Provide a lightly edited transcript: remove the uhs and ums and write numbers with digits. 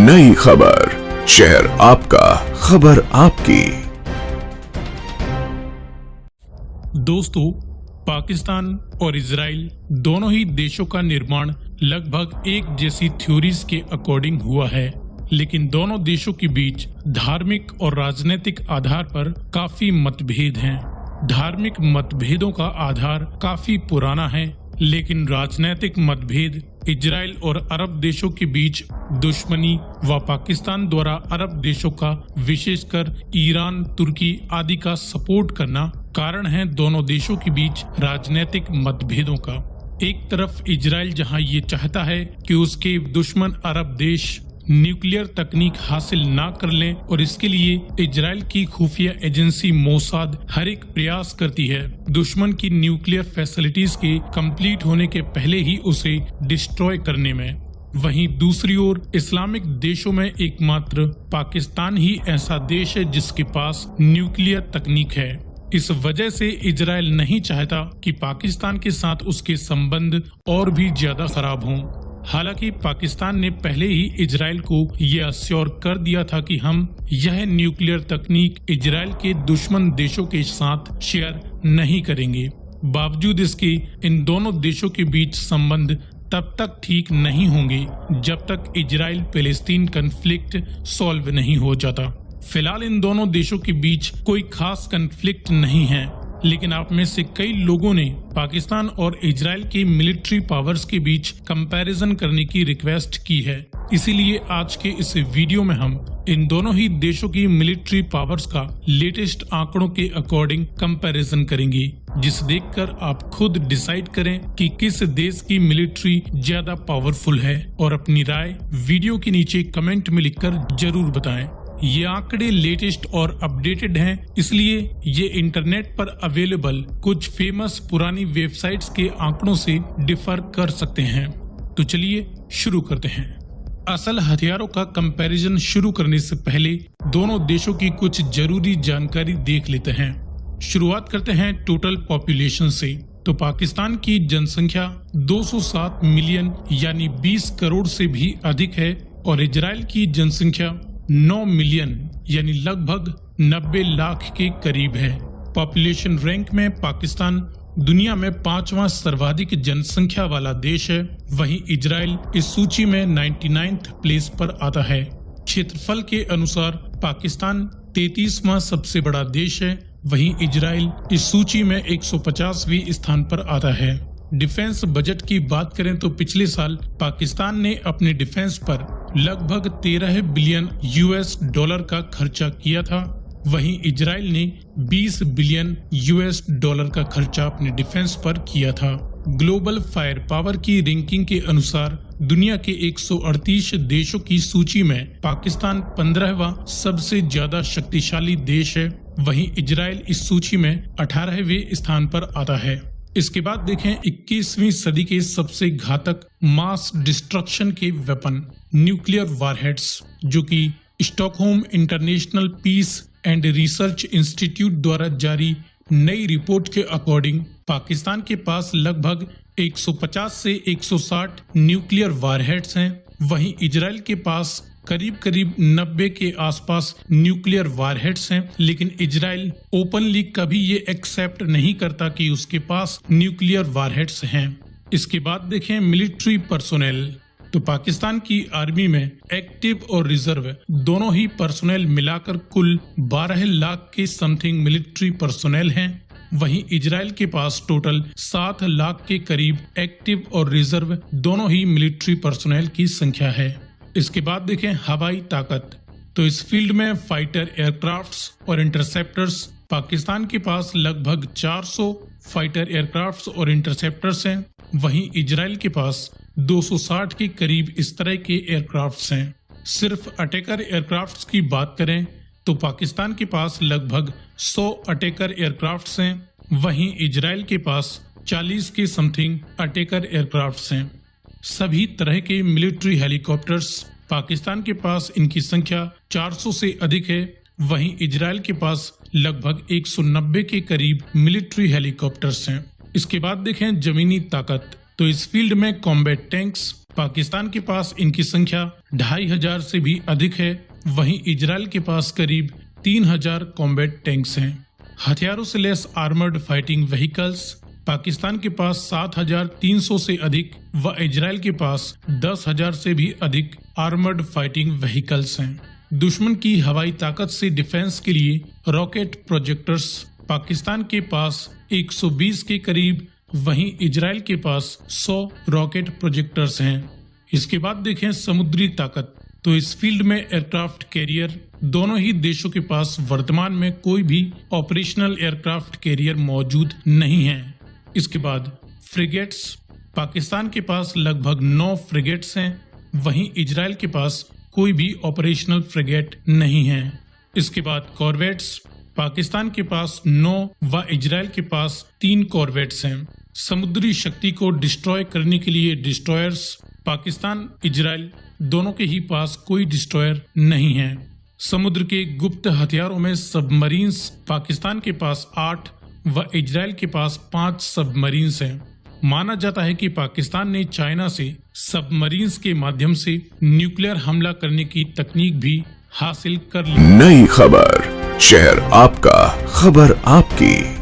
नई खबर, शहर आपका, खबर आपकी। दोस्तों, पाकिस्तान और इजराइल दोनों ही देशों का निर्माण लगभग एक जैसी थ्योरीज के अकॉर्डिंग हुआ है, लेकिन दोनों देशों के बीच धार्मिक और राजनीतिक आधार पर काफी मतभेद हैं। धार्मिक मतभेदों का आधार काफी पुराना है, लेकिन राजनीतिक मतभेद इजराइल और अरब देशों के बीच दुश्मनी व पाकिस्तान द्वारा अरब देशों का, विशेषकर ईरान, तुर्की आदि का सपोर्ट करना कारण है दोनों देशों के बीच राजनीतिक मतभेदों का। एक तरफ इजराइल जहां ये चाहता है कि उसके दुश्मन अरब देश न्यूक्लियर तकनीक हासिल ना कर लें, और इसके लिए इजराइल की खुफिया एजेंसी मोसाद हर एक प्रयास करती है दुश्मन की न्यूक्लियर फैसिलिटीज के कंप्लीट होने के पहले ही उसे डिस्ट्रॉय करने में। वहीं दूसरी ओर इस्लामिक देशों में एकमात्र पाकिस्तान ही ऐसा देश है जिसके पास न्यूक्लियर तकनीक है। इस वजह से इजराइल नहीं चाहता कि पाकिस्तान के साथ उसके संबंध और भी ज्यादा खराब हों। हालांकि पाकिस्तान ने पहले ही इजराइल को यह अश्योर कर दिया था कि हम यह न्यूक्लियर तकनीक इजराइल के दुश्मन देशों के साथ शेयर नहीं करेंगे। बावजूद इसके इन दोनों देशों के बीच संबंध तब तक ठीक नहीं होंगे जब तक इजराइल पैलेस्टीन कन्फ्लिक्ट सॉल्व नहीं हो जाता। फिलहाल इन दोनों देशों के बीच कोई खास कन्फ्लिक्ट नहीं है, लेकिन आप में से कई लोगों ने पाकिस्तान और इजराइल के मिलिट्री पावर्स के बीच कंपैरिजन करने की रिक्वेस्ट की है। इसीलिए आज के इस वीडियो में हम इन दोनों ही देशों की मिलिट्री पावर्स का लेटेस्ट आंकड़ों के अकॉर्डिंग कंपैरिजन करेंगे, जिसे देखकर आप खुद डिसाइड करें कि किस देश की मिलिट्री ज्यादा पावरफुल है, और अपनी राय वीडियो के नीचे कमेंट में लिखकर जरूर बताएं। ये आंकड़े लेटेस्ट और अपडेटेड हैं, इसलिए ये इंटरनेट पर अवेलेबल कुछ फेमस पुरानी वेबसाइट्स के आंकड़ों से डिफर कर सकते हैं। तो चलिए शुरू करते हैं। असल हथियारों का कंपैरिजन शुरू करने से पहले दोनों देशों की कुछ जरूरी जानकारी देख लेते हैं। शुरुआत करते हैं टोटल पॉपुलेशन से। तो पाकिस्तान की जनसंख्या 207 मिलियन यानी 20 करोड़ से भी अधिक है, और इजराइल की जनसंख्या 9 मिलियन यानी लगभग 90 लाख के करीब है। पॉपुलेशन रैंक में पाकिस्तान दुनिया में 5वां सर्वाधिक जनसंख्या वाला देश है। वहीं इजराइल इस सूची में 99th प्लेस पर आता है। क्षेत्रफल के अनुसार पाकिस्तान 33वां सबसे बड़ा देश है। वहीं इजराइल इस सूची में 150वें स्थान पर आता है। डिफेंस बजट की बात करें तो पिछले साल पाकिस्तान ने अपने डिफेंस पर लगभग 13 बिलियन US डॉलर का खर्चा किया था। वहीं इजराइल ने 20 बिलियन US डॉलर का खर्चा अपने डिफेंस पर किया था। ग्लोबल फायर पावर की रैंकिंग के अनुसार दुनिया के 138 देशों की सूची में पाकिस्तान 15वां सबसे ज्यादा शक्तिशाली देश है। वहीं इजराइल इस सूची में 18वें स्थान पर आता है। इसके बाद देखें 21वीं सदी के सबसे घातक मास डिस्ट्रक्शन के वेपन न्यूक्लियर वारहेड्स, जो कि Stockholm International Peace and Research Institute द्वारा जारी नई रिपोर्ट के अकॉर्डिंग पाकिस्तान के पास लगभग 150 से 160 न्यूक्लियर वारहेड्स हैं। वहीं इजराइल के पास करीब 90 के आसपास न्यूक्लियर वारहेड्स हैं, लेकिन इजराइल ओपनली कभी ये एक्सेप्ट नहीं करता कि उसके पास न्यूक्लियर वारहेड्स हैं। इसके बाद देखें मिलिट्री पर्सोनेल। तो पाकिस्तान की आर्मी में एक्टिव और रिजर्व दोनों ही पर्सोनेल मिलाकर कुल 12 लाख के समथिंग मिलिट्री पर्सोनेल हैं। वहीं इजराइल के पास टोटल 7 लाख के करीब एक्टिव और रिजर्व दोनों ही मिलिट्री पर्सोनेल की संख्या है। इसके बाद देखें हवाई ताकत। तो इस फील्ड में फाइटर एयरक्राफ्ट्स और इंटरसेप्टर्स पाकिस्तान के पास लगभग 400 फाइटर एयरक्राफ्ट्स और इंटरसेप्टर्स हैं। वहीं इजराइल के पास 260 के करीब इस तरह के एयरक्राफ्ट्स हैं। सिर्फ अटैकर एयरक्राफ्ट्स की बात करें तो पाकिस्तान के पास लगभग 100 अटैकर एयरक्राफ्ट्स हैं। वहीं इजराइल के पास 40 के समथिंग अटैकर एयरक्राफ्ट्स हैं। सभी तरह के मिलिट्री हेलीकॉप्टर्स पाकिस्तान के पास इनकी संख्या 400 से अधिक है। वहीं इजराइल के पास लगभग 190 के करीब मिलिट्री हेलीकॉप्टर्स हैं। इसके बाद देखें जमीनी ताकत। तो इस फील्ड में कॉम्बैट टैंक्स पाकिस्तान के पास इनकी संख्या 2500 से भी अधिक है। वहीं इजराइल के पास करीब 3000 कॉम्बैट टैंक्स हैं। हथियारों से lace armoured fighting vehicles Pakistan के पास 7300 से अधिक व इजराइल के पास 10,000 से भी अधिक आर्मर्ड फाइटिंग व्हीकल्स हैं। दुश्मन की हवाई ताकत से डिफेंस के लिए रॉकेट प्रोजेक्टर्स पाकिस्तान के पास 120 के करीब, वहीं इजराइल के पास 100 रॉकेट प्रोजेक्टर्स हैं। इसके बाद देखें समुद्री ताकत, तो इस फील्ड में एयरक्राफ्ट कैरियर दोनों ही देशों के पास वर्तमान में कोई भी ऑपरेशनल एयरक्राफ्ट कैरियर मौजूद नहीं है। इसके बाद फ्रिगेट्स पाकिस्तान के पास लगभग 9 फ्रिगेट्स हैं, वहीं इजराइल के पास कोई भी ऑपरेशनल फ्रिगेट नहीं है। इसके बाद कॉर्वेट्स पाकिस्तान के पास 9 व इजराइल के पास 3 कॉर्वेट्स हैं। समुद्री शक्ति को डिस्ट्रॉय करने के लिए डिस्ट्रॉयर्स पाकिस्तान इजराइल दोनों के ही पास कोई डिस्ट्रॉयर नहीं है। समुद्र के गुप्त हथियारों में सबमरीन्स पाकिस्तान के पास 8 व इजराइल के पास 5 सबमरीन्स हैं। माना जाता है कि पाकिस्तान ने चाइना से सबमरीन्स के माध्यम से न्यूक्लियर हमला करने की तकनीक भी हासिल कर ली। नई खबर, शहर आपका, खबर आपकी।